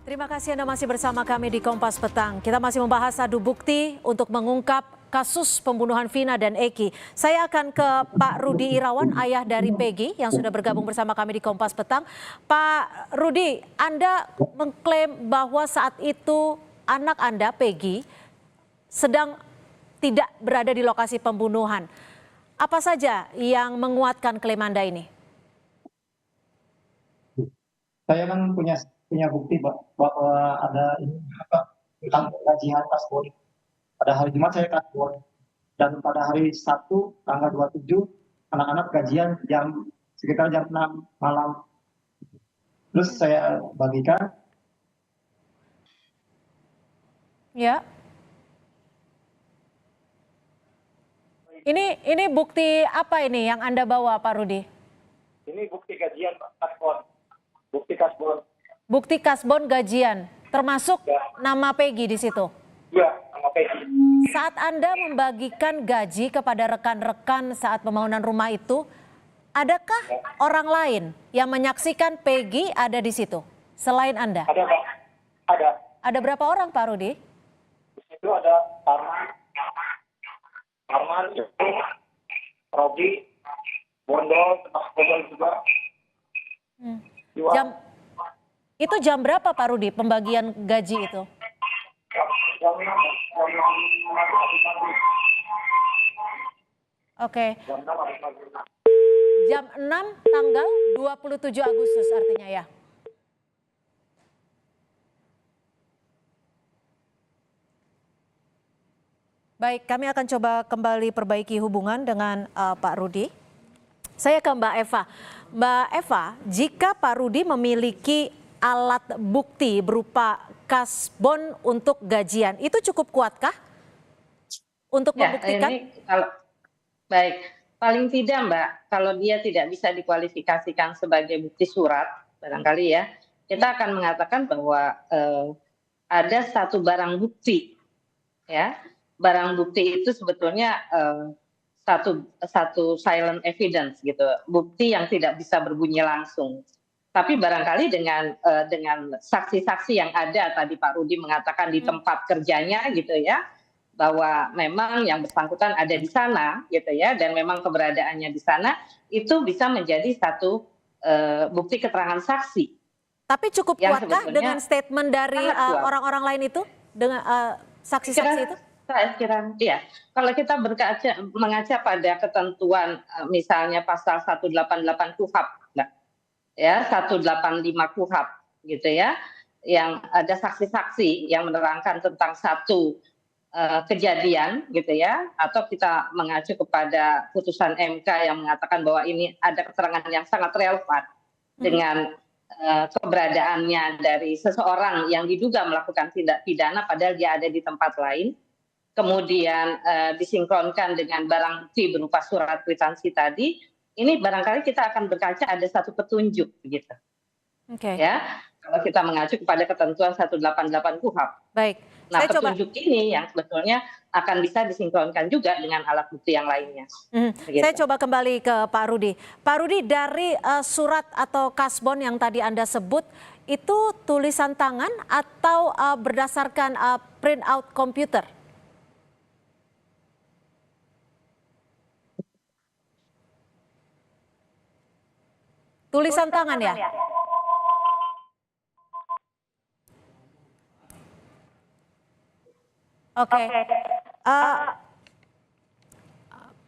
Terima kasih Anda masih bersama kami di Kompas Petang. Kita masih membahas adu bukti untuk mengungkap kasus pembunuhan Vina dan Eki. Saya akan ke Pak Rudi Irawan, ayah dari Peggy yang sudah bergabung bersama kami di Kompas Petang. Pak Rudi, Anda mengklaim bahwa saat itu anak Anda, Peggy, sedang tidak berada di lokasi pembunuhan. Apa saja yang menguatkan klaim Anda ini? Saya kan punya bukti bahwa ada ini apa tentang gajian kasbon. Pada hari Jumat saya kasbon dan pada hari Sabtu tanggal 27 anak-anak gajian sekitar jam 6 malam. Terus saya bagikan. Ya. Ini bukti apa ini yang Anda bawa, Pak Rudi? Ini bukti gajian kasbon. Bukti kasbon. Bukti kasbon gajian, termasuk nama Peggy di situ. Iya, nama Peggy. Saat Anda membagikan gaji kepada rekan-rekan saat pembangunan rumah itu, adakah orang lain yang menyaksikan Peggy ada di situ selain Anda? Ada, Pak. Ada. Ada berapa orang, Pak Rudi? Di situ ada Arman, Robi, Bondol juga. Jam berapa Pak Rudi pembagian gaji itu? Oke. Jam 6 tanggal 27 Agustus artinya ya. Baik, kami akan coba kembali perbaiki hubungan dengan Pak Rudi. Saya ke Mbak Eva. Mbak Eva, jika Pak Rudi memiliki alat bukti berupa kasbon untuk gajian, itu cukup kuatkah untuk membuktikan? Baik, paling tidak Mbak, kalau dia tidak bisa dikualifikasikan sebagai bukti surat, barangkali ya, kita akan mengatakan bahwa ada satu barang bukti, ya, barang bukti itu sebetulnya satu silent evidence gitu, bukti yang tidak bisa berbunyi langsung. Tapi barangkali dengan saksi-saksi yang ada, tadi Pak Rudi mengatakan di tempat kerjanya gitu ya, bahwa memang yang bersangkutan ada di sana gitu ya, dan memang keberadaannya di sana, itu bisa menjadi satu bukti keterangan saksi. Tapi cukup kuatkah dengan statement dari orang-orang lain itu, dengan saksi-saksi itu? Saya kira, iya. Kalau kita mengaca pada ketentuan misalnya pasal 188 KUHP, ya 185 KUHP gitu ya, yang ada saksi-saksi yang menerangkan tentang satu kejadian gitu ya, atau kita mengacu kepada putusan MK yang mengatakan bahwa ini ada keterangan yang sangat relevan dengan keberadaannya dari seseorang yang diduga melakukan tindak pidana padahal dia ada di tempat lain, kemudian disinkronkan dengan barang bukti berupa surat kwitansi tadi, ini barangkali kita akan berkaca ada satu petunjuk begitu. Oke. Ya, kalau kita mengacu kepada ketentuan 188 KUHP. Baik. Nah, petunjuk ini yang sebetulnya akan bisa disinkronkan juga dengan alat bukti yang lainnya. Saya coba kembali ke Pak Rudi. Pak Rudi, dari surat atau kasbon yang tadi Anda sebut, itu tulisan tangan atau berdasarkan print out komputer? Tulisan tangan ya? Oke.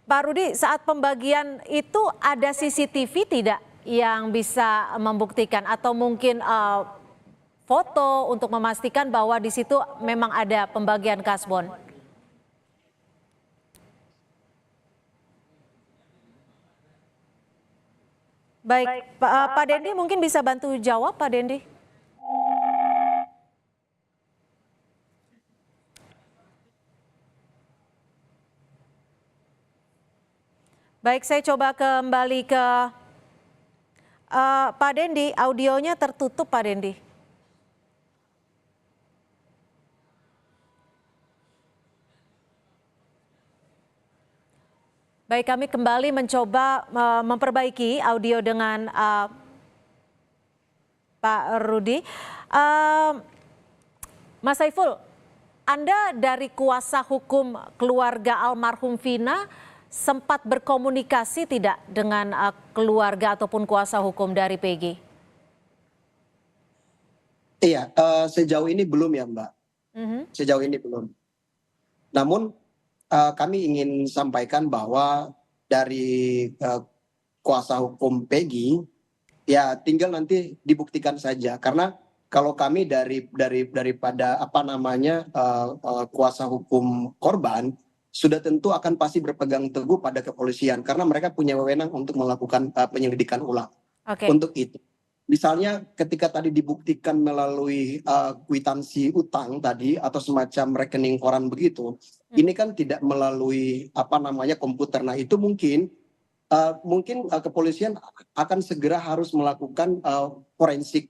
Pak Rudi, saat pembagian itu ada CCTV tidak yang bisa membuktikan atau mungkin foto untuk memastikan bahwa di situ memang ada pembagian kasbon? Baik, Pak Dendi mungkin bisa bantu jawab, Pak Dendi. Baik, saya coba kembali ke Pak Dendi, audionya tertutup Pak Dendi. Baik, kami kembali mencoba memperbaiki audio dengan Pak Rudi. Mas Saiful, Anda dari kuasa hukum keluarga almarhum Vina sempat berkomunikasi tidak dengan keluarga ataupun kuasa hukum dari Peggy? Iya, sejauh ini belum ya Mbak. Sejauh ini belum. Namun kami ingin sampaikan bahwa dari kuasa hukum Peggy, ya tinggal nanti dibuktikan saja. Karena kalau kami daripada kuasa hukum korban, sudah tentu akan pasti berpegang teguh pada kepolisian. Karena mereka punya wewenang untuk melakukan penyelidikan ulang. Oke. Untuk itu. Misalnya ketika tadi dibuktikan melalui kwitansi utang tadi atau semacam rekening koran begitu, ini kan tidak melalui komputer. Nah itu mungkin kepolisian akan segera harus melakukan forensik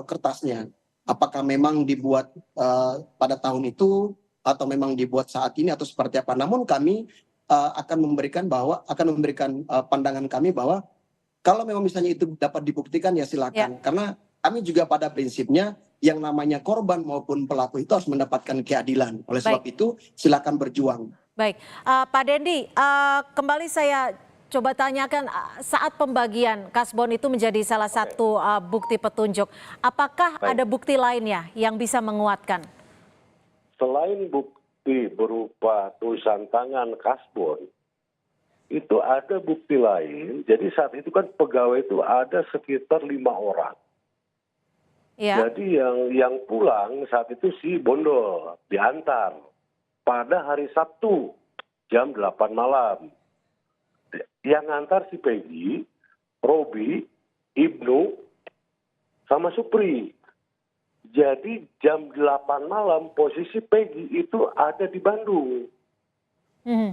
kertasnya. Apakah memang dibuat pada tahun itu atau memang dibuat saat ini atau seperti apa? Namun kami akan memberikan pandangan kami bahwa kalau memang misalnya itu dapat dibuktikan ya silakan. Karena kami juga pada prinsipnya yang namanya korban maupun pelaku itu harus mendapatkan keadilan. Oleh sebab itu silakan berjuang. Baik, Pak Dendi, kembali saya coba tanyakan saat pembagian kasbon itu menjadi salah satu bukti petunjuk. Apakah ada bukti lainnya yang bisa menguatkan? Selain bukti berupa tulisan tangan kasbon, itu ada bukti lain. Jadi saat itu kan pegawai itu ada sekitar 5 orang. Ya. Jadi yang pulang saat itu si Bondol diantar pada hari Sabtu jam 8 malam. Yang ngantar si Peggy, Robi, Ibnu, sama Supri. Jadi jam 8 malam posisi Peggy itu ada di Bandung.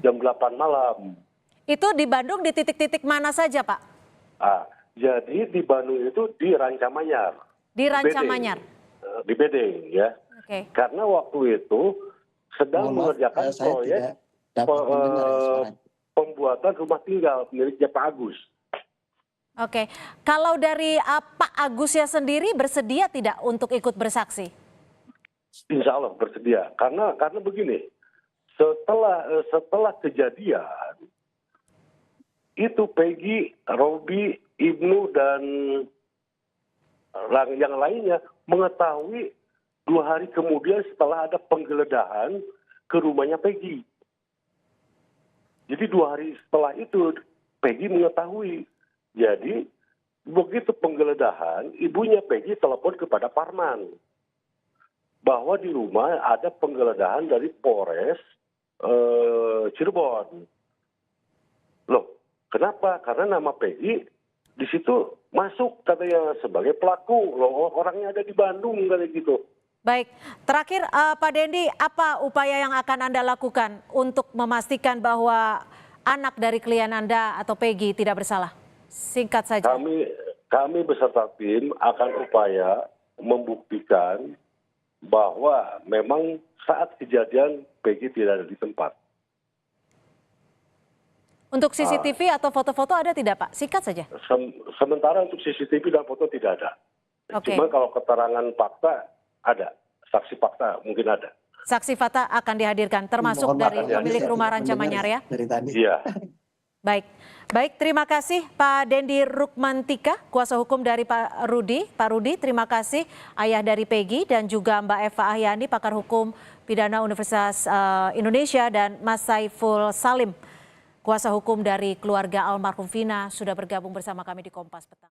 Jam 8 malam. Itu di Bandung di titik-titik mana saja, Pak? Jadi di Bandung itu di Rancamanyar. Di Rancamanyar? Di Bedeng, ya. Oke. Karena waktu itu sedang mengerjakan proyek pembuatan rumah tinggal miliknya Pak Agus. Oke. Kalau dari Pak Agusnya sendiri bersedia tidak untuk ikut bersaksi? Insya Allah bersedia. Karena begini, setelah kejadian, itu Peggy, Robi, Ibnu, dan yang lainnya mengetahui 2 hari kemudian setelah ada penggeledahan ke rumahnya Peggy. Jadi 2 hari setelah itu Peggy mengetahui. Jadi begitu penggeledahan, ibunya Peggy telepon kepada Parman bahwa di rumah ada penggeledahan dari Polres Cirebon. Loh, kenapa? Karena nama Peggy di situ masuk katanya sebagai pelaku. Loh, orangnya ada di Bandung kayak gitu. Baik, terakhir Pak Dendi, apa upaya yang akan Anda lakukan untuk memastikan bahwa anak dari klien Anda atau Peggy tidak bersalah? Singkat saja. Kami beserta tim akan upaya membuktikan bahwa memang saat kejadian Peggy tidak ada di tempat. Untuk CCTV atau foto-foto ada tidak, Pak? Singkat saja. Sementara untuk CCTV dan foto tidak ada. Okay. Cuma kalau keterangan fakta ada. Saksi fakta mungkin ada. Saksi fakta akan dihadirkan, termasuk dari pemilik rumah Rancamanyar ya? Dari tadi. Iya. Baik, terima kasih Pak Dendi Rukmantika, kuasa hukum dari Pak Rudi. Pak Rudi, terima kasih ayah dari Peggy dan juga Mbak Eva Ahyani, pakar hukum pidana Universitas Indonesia, dan Mas Saiful Salim, kuasa hukum dari keluarga almarhum Vina, sudah bergabung bersama kami di Kompas Petang.